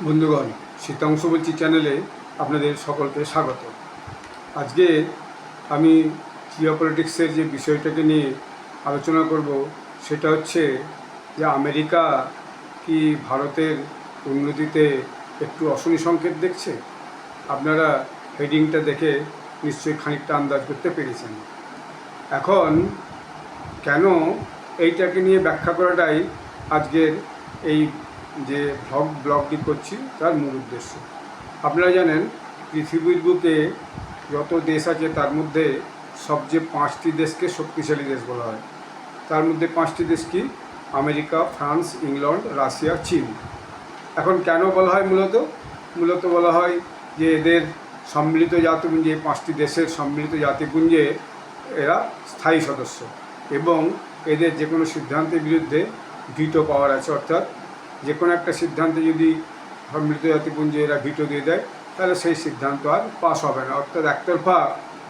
বন্ধুগণ, শীতাংশ বলছি চ্যানেলে আপনাদের সকলকে স্বাগত। আজকে আমি জিওপলিটিক্সের যে বিষয়টাকে নিয়ে আলোচনা করব সেটা হচ্ছে যে আমেরিকা কি ভারতের উন্নতিতে একটু অশনি সংকেত দেখছে। আপনারা হেডিংটা দেখে নিশ্চয়ই খানিকটা আন্দাজ করতে পেরেছেন। এখন কেন এইটাকে নিয়ে ব্যাখ্যা করাটাই আজকের এই যে ব্লগটি করছি তার মূল উদ্দেশ্য। আপনারা জানেন পৃথিবীর বুকে যত দেশ আছে তার মধ্যে সবচেয়ে 5টি দেশকে শক্তিশালী দেশ বলা হয়। তার মধ্যে 5টি দেশ কি? আমেরিকা, ফ্রান্স, ইংল্যান্ড, রাশিয়া, চীন। এখন কেন বলা হয়? মূলত বলা হয় যে এদের সম্মিলিত জাতিপুঞ্জে, 5টি দেশের সম্মিলিত জাতিপুঞ্জে এরা স্থায়ী সদস্য এবং এদের যে কোনো সিদ্ধান্তের বিরুদ্ধে ভিটো পাওয়ার আছে। অর্থাৎ যে কোনো একটা সিদ্ধান্তে যদি সম্মিলিত জাতিপুঞ্জে এরা ভিটো দিয়ে দেয় তাহলে সেই সিদ্ধান্ত আর পাস হবে না। অর্থাৎ একতরফা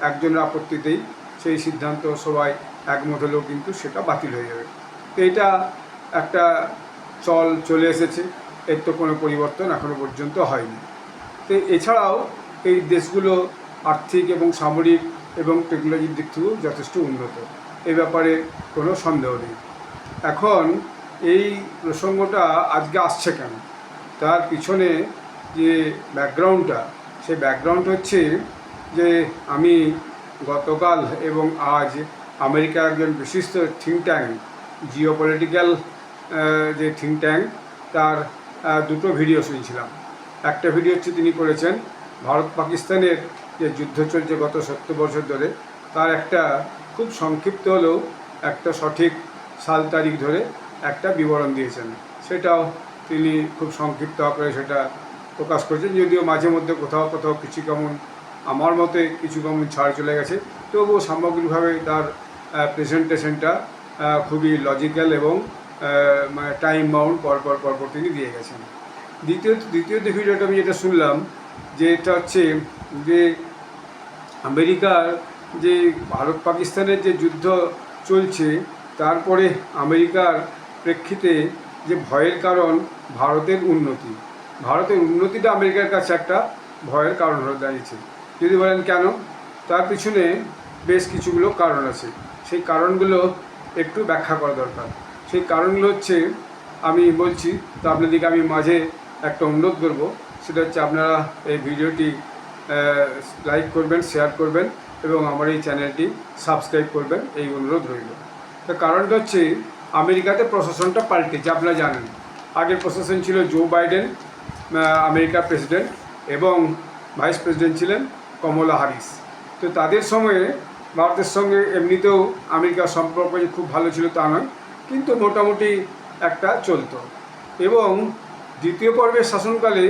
একজনের আপত্তিতেই সেই সিদ্ধান্ত সবাই একমত হলেও কিন্তু সেটা বাতিল হয়ে যাবে। তো এটা একটা চলে এসেছে, এর তো কোনো পরিবর্তন এখনও পর্যন্ত হয়নি। তো এছাড়াও এই দেশগুলো আর্থিক এবং সামরিক এবং টেকনোলজির দিক থেকেও যথেষ্ট উন্নত, এ ব্যাপারে কোনো সন্দেহ নেই। এখন এই প্রসঙ্গটা আজকে আসছে কেন, তার পিছনে যে ব্যাকগ্রাউন্ডটা, সেই ব্যাকগ্রাউন্ড হচ্ছে যে আমি গতকাল এবং আজ আমেরিকার একজন বিশিষ্ট থিঙ্ক ট্যাঙ্ক, জিওপলিটিক্যাল যে থিঙ্ক ট্যাঙ্ক, তার দুটো ভিডিও শুনছিলাম। একটা ভিডিও হচ্ছে তিনি করেছেন ভারত পাকিস্তানের যে যুদ্ধ চলছে গত 70 বছর ধরে, তার একটা খুব সংক্ষিপ্ত হলেও একটা সঠিক সাল তারিখ ধরে একটা বিবরণ দিয়েছেন। সেটাও তিনি খুব সংক্ষিপ্ত আকারে সেটা প্রকাশ করেছেন, যদিও মাঝে মধ্যে কোথাও কোথাও কিছু কেমন আমার মতে কিছু কেমন ছাড় চলে গেছে, তবুও সামগ্রিকভাবে তার প্রেজেন্টেশনটা খুবই লজিক্যাল এবং মানে টাইম বাউন্ড পরপর তিনি দিয়ে গেছেন। দ্বিতীয় ভিডিওটা আমি যেটা শুনলাম, যে এটা হচ্ছে যে আমেরিকার যে ভারত পাকিস্তানের যে যুদ্ধ চলছে, তারপরে আমেরিকার প্রেক্ষিতে যে ভয়ের কারণ ভারতের উন্নতিটা আমেরিকার কাছে একটা ভয়ের কারণ হয়ে দাঁড়িয়েছে। যদি বলেন কেন, তার পিছনে বেশ কিছুগুলো কারণ আছে। সেই কারণগুলো একটু ব্যাখ্যা করা দরকার। সেই কারণগুলো হচ্ছে আমি বলছি, তো আপনাদেরকে আমি মাঝে একটা অনুরোধ করব, সেটা হচ্ছে আপনারা এই ভিডিওটি লাইক করবেন, শেয়ার করবেন এবং আমার এই চ্যানেলটি সাবস্ক্রাইব করবেন, এই অনুরোধ রইল। তো কারণটা হচ্ছে আমেরিকাতে প্রশাসনটা পাল্টেছে। আপনারা জানেন আগের প্রশাসন ছিল জো বাইডেন আমেরিকার প্রেসিডেন্ট, এবং ভাইস প্রেসিডেন্ট ছিলেন কমলা হ্যারিস। তো তাদের সময়ে ভারতের সঙ্গে এমনিতেও আমেরিকার সম্পর্ক যে খুব ভালো ছিল তা নয়, কিন্তু মোটামুটি একটা চলতো। এবং দ্বিতীয় পর্বের শাসনকালে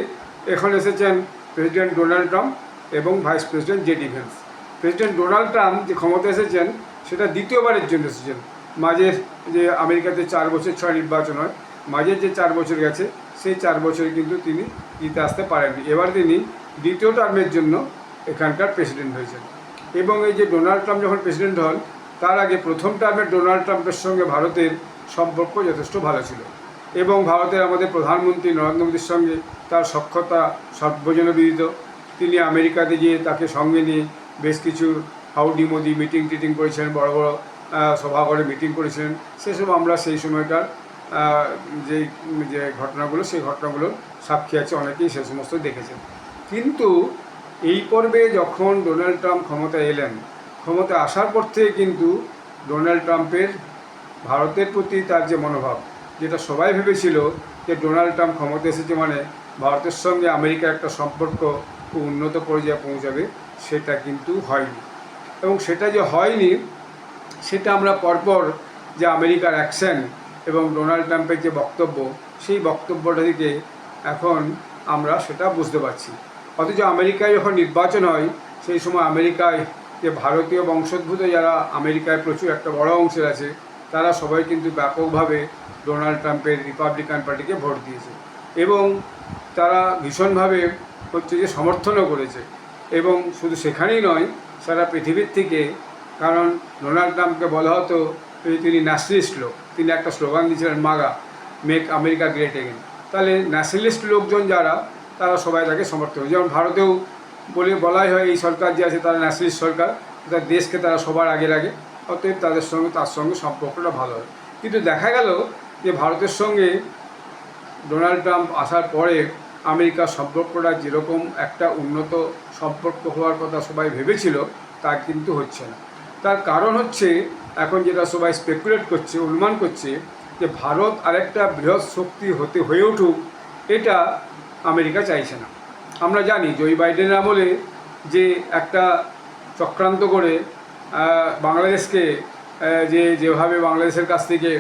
এখন এসেছেন প্রেসিডেন্ট ডোনাল্ড ট্রাম্প এবং vice president JD Vance. President Donald Trump যে ক্ষমতা এসেছেন সেটা দ্বিতীয়বারের জন্য এসেছেন। মাঝের যে আমেরিকাতে 4 বছর ছয় নির্বাচন হয়, মাঝের যে 4 বছর গেছে সেই 4 বছরে কিন্তু তিনি জিতে আসতে পারেননি। এবার তিনি দ্বিতীয় টার্মের জন্য এখানকার প্রেসিডেন্ট হয়েছেন। এবং এই যে ডোনাল্ড ট্রাম্প যখন প্রেসিডেন্ট হন, তার আগে প্রথম টার্মে ডোনাল্ড ট্রাম্পের সঙ্গে ভারতের সম্পর্ক যথেষ্ট ভালো ছিল, এবং ভারতের আমাদের প্রধানমন্ত্রী নরেন্দ্র মোদীর সঙ্গে তার সখ্যতা সর্বজনবিদিত। তিনি আমেরিকাতে গিয়ে তাকে সঙ্গে নিয়ে বেশ কিছু হাউডি মোদি মিটিং করেছেন, বড় বড় সভা করে মিটিং করেছিলেন। সেসব আমরা সেই সময়কার যে ঘটনাগুলো, সেই ঘটনাগুলোর সাক্ষী আছে, অনেকেই সে সমস্ত দেখেছেন। কিন্তু এই পর্বে যখন ডোনাল্ড ট্রাম্প ক্ষমতায় এলেন, ক্ষমতায় আসার পর থেকে কিন্তু ডোনাল্ড ট্রাম্পের ভারতের প্রতি তার যে মনোভাব, যেটা সবাই ভেবেছিল যে ডোনাল্ড ট্রাম্প ক্ষমতা এসেছে মানে ভারতের সঙ্গে আমেরিকার একটা সম্পর্ক খুব উন্নত পর্যায়ে পৌঁছাবে, সেটা কিন্তু হয়নি। এবং সেটা যে হয়নি সেটা আমরা পরপর যে আমেরিকার অ্যাকশন এবং ডোনাল্ড ট্রাম্পের যে বক্তব্য, সেই বক্তব্যটা থেকে এখন আমরা সেটা বুঝতে পারছি। অথচ আমেরিকায় যখন নির্বাচন হয়, সেই সময় আমেরিকায় যে ভারতীয় বংশোদ্ভূত যারা আমেরিকায় প্রচুর একটা বড় অংশের আছে, তারা সবাই কিন্তু ব্যাপকভাবে ডোনাল্ড ট্রাম্পের রিপাবলিকান পার্টিকে ভোট দিয়েছে, এবং তারা ভীষণভাবে হচ্ছে যে সমর্থনও করেছে। এবং শুধু সেখানেই নয়, সারা পৃথিবীর থেকে, কারণ ডোনাল্ড ট্রাম্পকে বলা হতো তিনি ন্যাশনালিস্ট লোক। তিনি একটা স্লোগান দিয়েছিলেন, মাগা, মেক আমেরিকা গ্রেট এগেন। তাহলে ন্যাশনালিস্ট লোকজন যারা তারা সবাই তাকে সমর্থন করে। যেমন ভারতেও বলাই হয় এই সরকার যে আছে তারা ন্যাশনালিস্ট সরকার, তার দেশকে তারা সবার আগে রাখে, অতএব তার সঙ্গে সম্পর্কটা ভালো হয়। কিন্তু দেখা গেল যে ভারতের সঙ্গে ডোনাল্ড ট্রাম্প আসার পরে আমেরিকার সম্পর্কটা যেরকম একটা উন্নত সম্পর্ক হওয়ার কথা সবাই ভেবেছিল তা কিন্তু হচ্ছে না। তার কারণ হচ্ছে এখন যেটা সবাই স্পেকুলেট করছে, অনুমান করছে যে ভারত আরেকটা বৃহৎ শক্তি হয়ে উঠুক, এটা আমেরিকা চাইছে না। আমরা জানি জো বাইডেনের আমলে যে একটা চক্রান্ত করে বাংলাদেশকে যেভাবে বাংলাদেশের কাছ থেকে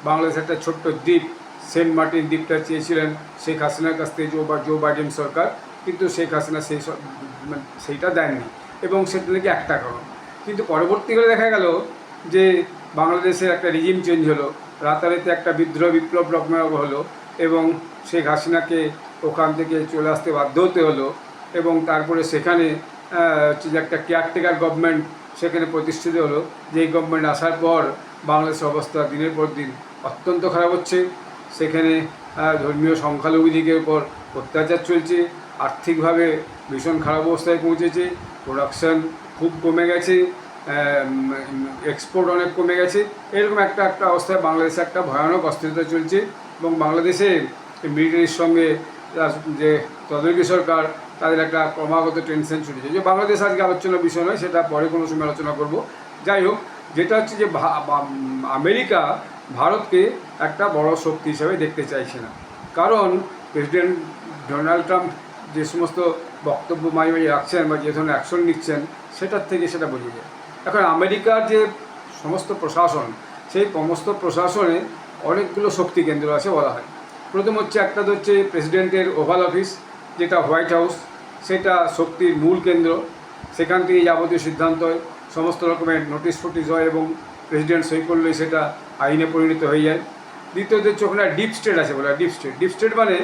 বাংলাদেশ একটা ছোট্ট দ্বীপ সেন্ট মার্টিন দ্বীপটা চেয়েছিলেন শেখ হাসিনার কাছ থেকে জো বাইডেন সরকার, কিন্তু শেখ হাসিনা সেইটা দেননি এবং সেটা নাকি একটা কারণ। কিন্তু পরবর্তীকালে দেখা গেল যে বাংলাদেশের একটা রিজিম চেঞ্জ হলো, রাতারাতি একটা বিপ্লব হলো এবং শেখ হাসিনাকে ওখান থেকে চলে আসতে বাধ্য হতে হলো এবং তারপরে সেখানে যে একটা কেয়ারটেকার গভর্নমেন্ট সেখানে প্রতিষ্ঠিত হলো। যেই গভর্নমেন্ট আসার পর বাংলাদেশের অবস্থা দিনের পর দিন অত্যন্ত খারাপ হচ্ছে। সেখানে ধর্মীয় সংখ্যালঘুদিকের উপর অত্যাচার চলছে, আর্থিকভাবে ভীষণ খারাপ অবস্থায় পৌঁছেছে, প্রোডাকশান খুব কমে গেছে, এক্সপোর্ট অনেক কমে গেছে। এরকম একটা অবস্থায় বাংলাদেশে একটা ভয়ানক অস্থিরতা চলছে এবং বাংলাদেশে মিলিটারির সঙ্গে যে তদারকি সরকার তাদের একটা ক্রমাগত টেনশন চলেছে। যে বাংলাদেশ আজকে আলোচনার বিষয় নয়, সেটা পরে কোনো সময় আলোচনা করব। যাই হোক, যেটা হচ্ছে যে আমেরিকা ভারতকে একটা বড় শক্তি হিসাবে দেখতে চাইছে না, কারণ প্রেসিডেন্ট ডোনাল্ড ট্রাম্প যে সমস্ত বক্তব্য মাঝে রাখছেন বা যে ধরনের অ্যাকশন নিচ্ছেন সেটার থেকে সেটা বোঝা যায়। এখন আমেরিকার যে সমস্ত প্রশাসন, সেই সমস্ত প্রশাসনে অনেকগুলো শক্তি কেন্দ্র আছে বলা হয়। প্রথম হচ্ছে একটা হচ্ছে প্রেসিডেন্টের ওভাল অফিস, যেটা হোয়াইট হাউস, সেটা শক্তির মূল কেন্দ্র। সেখান থেকে যাবতীয় সিদ্ধান্ত হয়, সমস্ত রকমের নোটিশ ফোটিশ হয় এবং প্রেসিডেন্ট সই করলেই সেটা আইনে পরিণত হয়ে যায়। দ্বিতীয়ত হচ্ছে ওখানে ডিপ স্টেট আছে বলে, ডিপ স্টেট মানে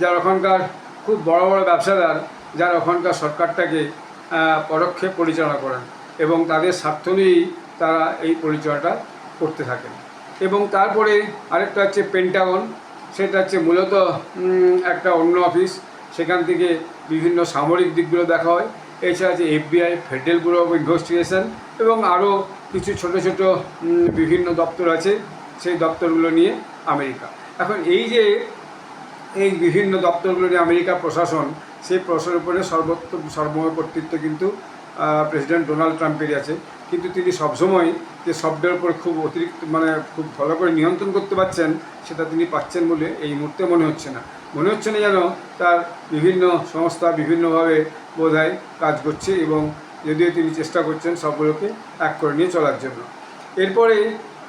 যারা ওখানকার খুব বড় বড় ব্যবসাদার, যারা ওখানকার সরকারটাকে পরোক্ষে পরিচালনা করেন এবং তাদের স্বার্থ নিয়েই তারা এই পরিচালনাটা করতে থাকেন। এবং তারপরে আরেকটা হচ্ছে পেন্টাগন, সেটা হচ্ছে মূলত একটা অন্য অফিস, সেখান থেকে বিভিন্ন সামরিক দিকগুলো দেখা হয়। এছাড়া আছে FBI, federal bureau of investigation এবং আরও কিছু ছোট ছোট বিভিন্ন দপ্তর আছে, সেই দপ্তরগুলো নিয়ে আমেরিকা। এখন এই বিভিন্ন দপ্তরগুলো নিয়ে আমেরিকা প্রশাসন, সেই প্রশাসনের উপরে সর্বময় কর্তৃত্ব কিন্তু প্রেসিডেন্ট ডোনাল্ড ট্রাম্পেরই আছে। কিন্তু তিনি সবসময় যে শব্দের উপর খুব অতিরিক্ত খুব ভালো করে নিয়ন্ত্রণ করতে পারছেন, সেটা তিনি পাচ্ছেন বলে এই মুহূর্তে মনে হচ্ছে না যেন তার বিভিন্ন সংস্থা বিভিন্নভাবে বোধহয় কাজ করছে এবং যদিও তিনি চেষ্টা করছেন সবগুলোকে এক করে নিয়ে চলার জন্য। এরপরে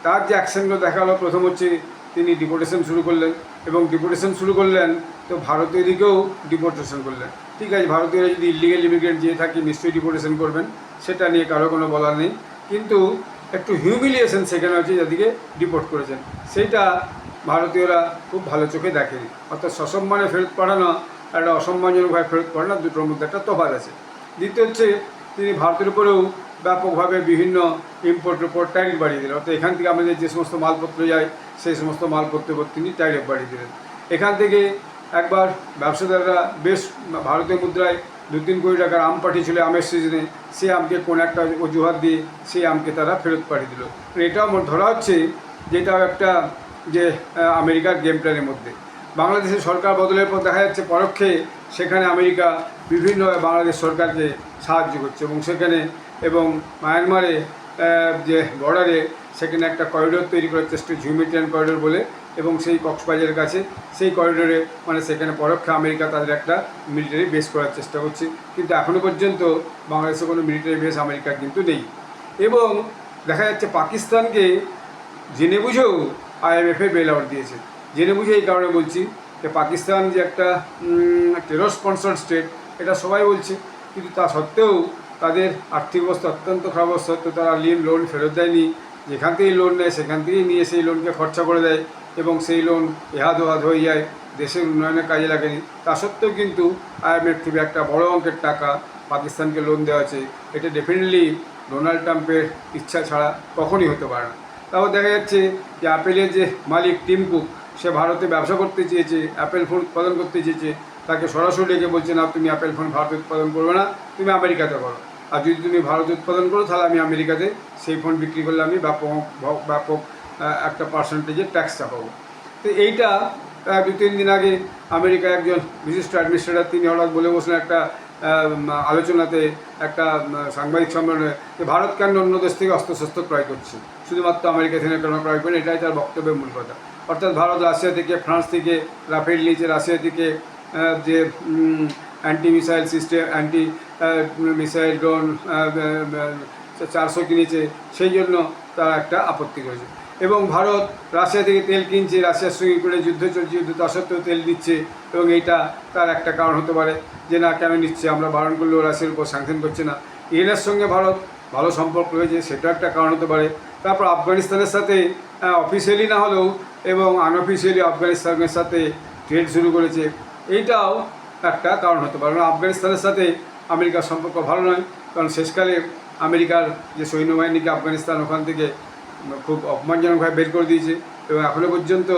তার যে অ্যাকশনগুলো দেখা হলো, প্রথম হচ্ছে তিনি ডিপোর্টেশন শুরু করলেন এবং ডিপোর্টেশন শুরু করলেন তো ভারতীয় দিকেও ডিপোর্টেশন করলেন। ঠিক আছে, ভারতীয়রা যদি ইলিগেল ইমিগ্রেন্ট যেয়ে থাকে নিশ্চয়ই ডিপোর্টেশন করবেন, সেটা নিয়ে কারো কোনো বলার নেই। কিন্তু একটু হিউমিলিয়েশন সেখানে হচ্ছে যাদেরকে ডিপোর্ট করেছেন, সেইটা ভারতীয়রা খুব ভালো চোখে দেখেনি। অর্থাৎ সসম্মানে ফেরত পাঠানো একটা অসম্মানজনকভাবে ফেরত পাঠানো, দুটোর মধ্যে একটা তফাৎ আছে। দ্বিতীয় হচ্ছে তিনি ভারতের উপরেও ব্যাপকভাবে বিভিন্ন ইম্পোর্টের উপর ট্যারিফ বাড়িয়ে দিলেন। অর্থাৎ এখান থেকে আমাদের যে সমস্ত মালপত্র যায় সেই সমস্ত মালপত্রের উপর তিনি ট্যারিফ বাড়িয়ে দিলেন। এখান থেকে একবার ব্যবসাদাররা বেশ ভারতীয় মুদ্রায় 2-3 কোটি টাকার আম পাঠিয়েছিল আমের সিজনে, সে আমকে কোন একটা অজুহাত দিয়ে সেই আমকে তারা ফেরত পাঠিয়ে দিল। এটাও ধরা হচ্ছে যেটাও একটা যে আমেরিকার গেম প্ল্যানের মধ্যে। বাংলাদেশের সরকার বদলের পর দেখা যাচ্ছে পরোক্ষে সেখানে আমেরিকা বিভিন্নভাবে বাংলাদেশ সরকারকে সাহায্য করছে এবং মায়ানমারে যে বর্ডারে সেখানে একটা করিডোর তৈরি করার চেষ্টা, হিউম্যানিটেরিয়ান করিডোর বলে, এবং সেই কক্সবাজারের কাছে সেই করিডোরে সেখানে পরোক্ষে আমেরিকা তাদের একটা মিলিটারি বেস করার চেষ্টা করছে। কিন্তু এখনও পর্যন্ত বাংলাদেশে কোনো মিলিটারি বেস আমেরিকার কিন্তু নেই। এবং দেখা যাচ্ছে পাকিস্তানকে জেনে বুঝেও IMF-এ বেল আউট দিয়েছে। জেনে বুঝে এই কারণে বলছি যে পাকিস্তান যে একটা টেরর স্পন্সর্ড স্টেট, এটা সবাই বলছে, কিন্তু তা সত্ত্বেও তাদের আর্থিক অবস্থা অত্যন্ত খারাপ অবস্থা সত্ত্বেও তারা লোন ফেরত দেয়নি। যেখান থেকেই লোন নেয় সেখান থেকেই নিয়ে সেই লোনকে খরচা করে দেয় এবং সেই লোন এহাদ ওহাদ হয়ে যায়, দেশের উন্নয়নের কাজে লাগেনি। তা সত্ত্বেও কিন্তু IMF থেকে একটা বড় অঙ্কের টাকা পাকিস্তানকে লোন দেওয়া আছে। এটা ডেফিনেটলি ডোনাল্ড ট্রাম্পের ইচ্ছা ছাড়া কখনই হতে পারে না। তাও দেখা যাচ্ছে যে অ্যাপেলের যে মালিক টিম কুক, সে ভারতে ব্যবসা করতে চেয়েছে, অ্যাপেল ফোন উৎপাদন করতে চেয়েছে, তাকে সরাসরি ডেকে বলছে না, তুমি অ্যাপেল ফোন ভারতে উৎপাদন করবে না, তুমি আমেরিকাতে করো। আর যদি তুমি ভারতে উৎপাদন করো তাহলে আমি আমেরিকাতে সেই ফোন বিক্রি করলে আমি ব্যাপক একটা পার্সেন্টেজের ট্যাক্সটা পাবো। তো এইটা 2-3 দিন আগে আমেরিকার একজন বিশিষ্ট অ্যাডমিনিস্ট্রেটর তিনি হঠাৎ বলে বসলেন একটা আলোচনাতে, একটা সাংবাদিক সম্মেলনে, যে ভারত কেন অন্য দেশ থেকে অস্ত্রশস্ত্র ক্রয় করছে, শুধুমাত্র আমেরিকা থেকে কেন ক্রয় করেন, এটাই তার বক্তব্যের মূল কথা। অর্থাৎ ভারত রাশিয়া থেকে, ফ্রান্স থেকে রাফেল নিয়েছে, রাশিয়া থেকে যে anti missile system, anti missile drone 400 কিনেছে, সেই জন্য তারা একটা আপত্তি করেছে। এবং ভারত রাশিয়া থেকে তেল কিনছে, রাশিয়ার সঙ্গে করে যুদ্ধ চলছে, যুদ্ধ তা সত্ত্বেও তেল দিচ্ছে, এবং এইটা তার একটা কারণ হতে পারে যে না কেন নিচ্ছে, আমরা বারণ করলেও রাশিয়ার উপর স্যাংশন করছে না। ইরানের সঙ্গে ভারত ভালো সম্পর্ক রয়েছে, সেটা একটা কারণ হতে পারে। তারপর আফগানিস্তানের সাথে অফিসিয়ালি না হলেও এবং আনঅফিসিয়ালি আফগানিস্তানের সাথে ট্রেড শুরু করেছে, এইটাও একটা কারণ হতে পারে। আফগানিস্তানের সাথে আমেরিকার সম্পর্ক ভালো নয়, কারণ শেষকালে আমেরিকার যে সৈন্যবাহিনীকে আফগানিস্তান ওখান থেকে খুব অপমানজনকভাবে বের করে দিয়েছে, এবং এখনও পর্যন্ত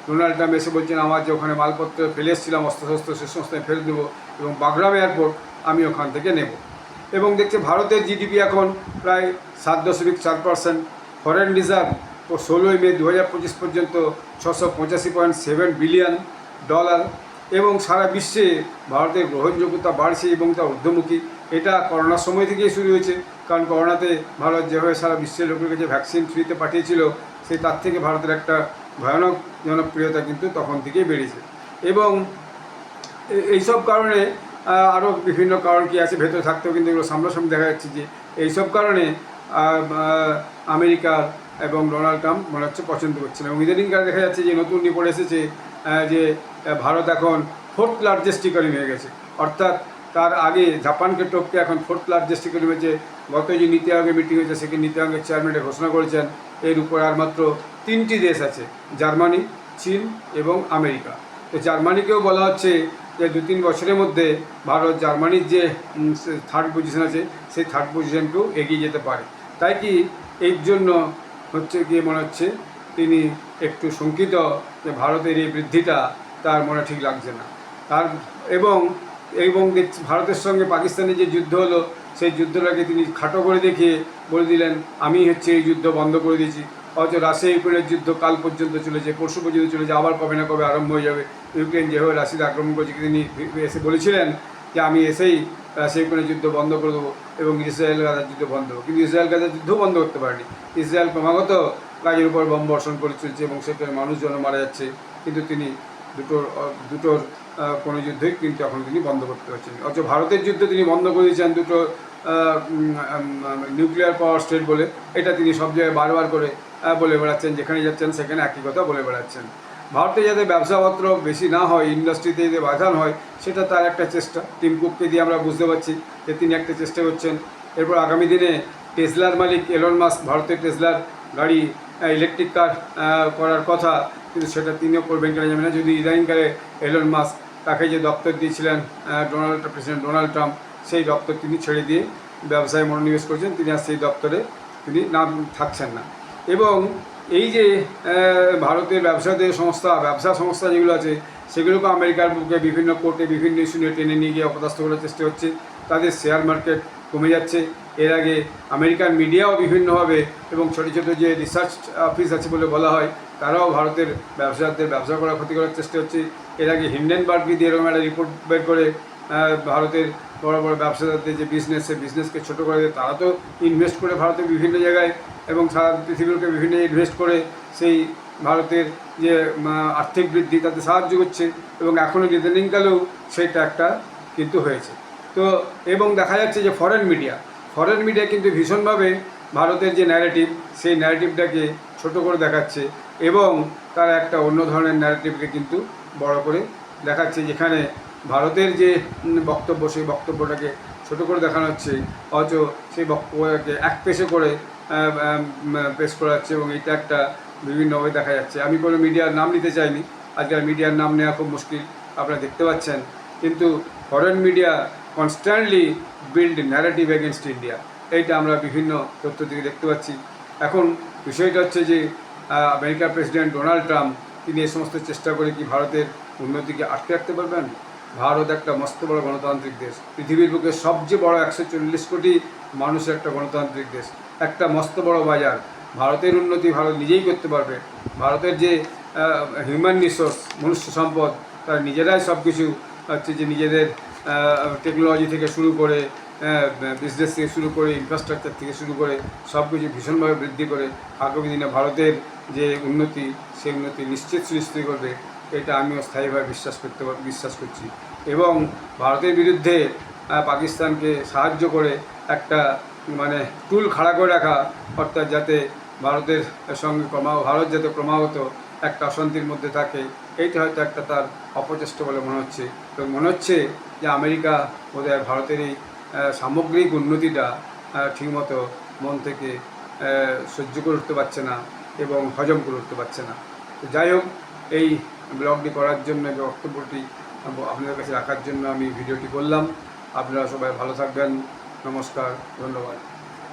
ডোনাল্ড ট্রাম্প এসে বলছেন আমার যে ওখানে মালপত্র ফেলে এসেছিলাম অস্ত্রশস্ত্র, সে সমস্ত ফেরত দেবো, এবং বাগরাম এয়ারপোর্ট আমি ওখান থেকে নেব। এবং দেখছে ভারতের জিডিপি এখন প্রায় 7.4%, ফরেন রিজার্ভ 16 মে 2025 পর্যন্ত $685.7 বিলিয়ন, এবং সারা বিশ্বে ভারতের গ্রহণযোগ্যতা বাড়ছে এবং তা ঊর্ধ্বমুখী। এটা করোনার সময় থেকেই শুরু হয়েছে, কারণ করোনাতে ভারত যেভাবে সারা বিশ্বের লোকের কাছে ভ্যাকসিন ফ্রিতে পাঠিয়েছিল, সেই তার থেকে ভারতের একটা ভয়ানক জনপ্রিয়তা কিন্তু তখন থেকেই বেড়েছে। এবং এইসব কারণে আরও বিভিন্ন কারণ কি আছে ভেতরে থাকতেও, কিন্তু এগুলো সামনাসামনি দেখা যাচ্ছে যে এইসব কারণে আমেরিকার এবং ডোনাল্ড ট্রাম্প মনে হচ্ছে পছন্দ করছে না। এবং ইদানিংকালে দেখা যাচ্ছে যে নতুন রিপোর্ট এসেছে যে ভারত এখন 4th লার্জেস্ট ইকোনমি হয়ে গেছে, অর্থাৎ তার আগে জাপানকে টপকে এখন 4th লার্জেস্ট ইকোনমি হয়েছে। গত যে নীতি আয়োগের মিটিং হয়েছে সেখানে নীতি আয়োগের চেয়ারম্যান ঘোষণা করেছেন এর উপর আর মাত্র 3টি দেশ আছে, জার্মানি, চীন এবং আমেরিকা। তো জার্মানিকেও বলা হচ্ছে যে 2-3 বছরের মধ্যে ভারত জার্মানির যে 3rd পজিশন আছে সেই 3rd পজিশনকেও এগিয়ে যেতে পারে। তাই কি এর জন্য হচ্ছে গিয়ে মনে হচ্ছে তিনি একটু শঙ্কিত যে ভারতের এই বৃদ্ধিটা তার মনে ঠিক লাগছে না তার। এবং ভারতের সঙ্গে পাকিস্তানের যে যুদ্ধ হলো সেই যুদ্ধটাকে তিনি খাটো করে দেখিয়ে বলে দিলেন আমি হচ্ছে এই যুদ্ধ বন্ধ করে দিয়েছি। অথচ রাশিয়া ইউক্রেনের যুদ্ধ কাল পর্যন্ত চলেছে, পরশু পর্যন্ত চলেছে, আবার কবে না কবে আরম্ভ হয়ে যাবে। ইউক্রেন যেভাবে রাশিয়াতে আক্রমণ করেছে তিনি এসে বলেছিলেন যে আমি এসেই রাশিয়া ইউক্রেনের যুদ্ধ বন্ধ করে দেবো এবং ইসরায়েল গাজার যুদ্ধ বন্ধ দেবো, কিন্তু ইসরায়েল গাজার যুদ্ধও বন্ধ করতে পারেনি। ইসরায়েল ক্রমাগত গাজার উপর বোম বর্ষণ করে চলছে এবং সেখানে মানুষজন মারা যাচ্ছে, কিন্তু তিনি দুটোর কোনো যুদ্ধই কিন্তু এখন তিনি বন্ধ করতে পারছেন। অথচ ভারতের যুদ্ধ তিনি বন্ধ করে দিয়েছেন দুটো নিউক্লিয়ার পাওয়ার স্টেট বলে, এটা তিনি সব জায়গায় বারবার করে বলে বেড়াচ্ছেন, যেখানে যাচ্ছেন সেখানে একই কথা বলে বেড়াচ্ছেন। ভারতে যাতে ব্যবসাপত্র বেশি না হয়, ইন্ডাস্ট্রিতে যাতে বাধা হয়, সেটা তার একটা চেষ্টা। টিম কুককে দিয়ে আমরা বুঝতে পারছি যে তিনি একটা চেষ্টা করছেন। এরপর আগামী দিনে টেসলার মালিক এলন মাস্ক ভারতের টেসলার গাড়ি ইলেকট্রিক কার করার কথা, কিন্তু সেটা তিনিও করবেন কিনা জানি না। যদি ইদানিংকালে এলন মাস্ক তাকে যে দপ্তর দিয়েছিলেন প্রেসিডেন্ট ডোনাল্ড ট্রাম্প, সেই দপ্তর তিনি ছেড়ে দিয়ে ব্যবসায় মনোনিবেশ করেছেন, তিনি আর সেই দপ্তরে তিনি নাম থাকছেন না। এবং এই যে ভারতের ব্যবসা সংস্থা যেগুলো আছে সেগুলোকে আমেরিকার বুকে বিভিন্ন কোর্টে বিভিন্ন ইস্যু নিয়ে টেনে নিয়ে গিয়ে অপদস্থ করার চেষ্টা হচ্ছে। তাদের শেয়ার মার্কেট কমে যাচ্ছে। এর আগে আমেরিকান মিডিয়াও বিভিন্নভাবে এবং ছোটো ছোটো যে রিসার্চ অফিস আছে বলে বলা হয় তারাও ভারতের ব্যবসাদের ব্যবসা করার ক্ষতি করার চেষ্টা হচ্ছে। এর আগে হিন্ডেনবার্গ দিয়ে এরকম একটা রিপোর্ট বের করে ভারতের বড় বড় ব্যবসাদারদের যে বিজনেসকে ছোটো করে দেয়, তারা তো ইনভেস্ট করে ভারতের বিভিন্ন জায়গায় এবং সারা পৃথিবীকে বিভিন্ন ইনভেস্ট করে সেই ভারতের যে আর্থিক বৃদ্ধি তাতে সাহায্য করছে এবং এখনও ইদানিংকালেও সেইটা একটা কিন্তু হয়েছে। তো এবং দেখা যাচ্ছে যে ফরেন মিডিয়া কিন্তু ভীষণভাবে ভারতের যে ন্যারেটিভ সেই ন্যারেটিভটাকে ছোট করে দেখাচ্ছে এবং তারা একটা অন্য ধরনের ন্যারেটিভকে কিন্তু বড় করে দেখাচ্ছে, যেখানে ভারতের যে বক্তব্য সেই বক্তব্যটাকে ছোট করে দেখানো হচ্ছে, অথচ সেই বক্তব্যটাকে এক পেশে করে পেশ করা হচ্ছে এবং এটা একটা বিভিন্নভাবে দেখা যাচ্ছে। আমি কোনো মিডিয়ার নাম নিতে চাইনি, আজকাল মিডিয়ার নাম নেওয়া খুব মুশকিল, আপনারা দেখতে পাচ্ছেন, কিন্তু foreign media constantly build narrative against India, এইটা আমরা বিভিন্ন তথ্য থেকে দেখতে পাচ্ছি। এখন বিষয়টা হচ্ছে যে আমেরিকার প্রেসিডেন্ট ডোনাল্ড ট্রাম্প তিনি এই সমস্ত চেষ্টা করে কি ভারতের উন্নতিকে আটকে রাখতে পারবেন? ভারত একটা মস্ত বড় গণতান্ত্রিক দেশ, পৃথিবীর বুকে সবচেয়ে বড় 140 কোটি মানুষের একটা গণতান্ত্রিক দেশ, একটা মস্ত বড় বাজার। ভারতের উন্নতি ভারত নিজেই করতে পারবে। ভারতের যে হিউম্যান রিসোর্স, মনুষ্য সম্পদ, তারা নিজেরাই সব কিছু হচ্ছে যে নিজেদের টেকনোলজি থেকে শুরু করে বিজনেস থেকে শুরু করে ইনফ্রাস্ট্রাকচার থেকে শুরু করে সব কিছু ভীষণভাবে বৃদ্ধি করে আগামী দিনে ভারতের যে উন্নতি, সেই উন্নতি নিশ্চিত সুনিশ্চিত করবে, এটা আমিও স্থায়ীভাবে বিশ্বাস করছি। এবং ভারতের বিরুদ্ধে পাকিস্তানকে সাহায্য করে একটা মানে টুল খাড়া করে রাখা, অর্থাৎ যাতে ভারতের সঙ্গে ভারত যাতে ক্রমাগত একটা অশান্তির মধ্যে থাকে, এইটা হয়তো একটা তার অপচেষ্টা বলে মনে হচ্ছে। তো মনে হচ্ছে যে আমেরিকা বোধহয় ভারতের এই সামগ্রিক উন্নতিটা ঠিকমতো মন থেকে সহ্য করে উঠতে পারছে না এবং হজম করে উঠতে পারছে না। তো যাই হোক, এই ব্লগটি করার জন্য, বক্তব্যটি আপনাদের কাছে রাখার জন্য আমি ভিডিওটি করলাম। আপনারা সবাই ভালো থাকবেন। নমস্কার, ধন্যবাদ।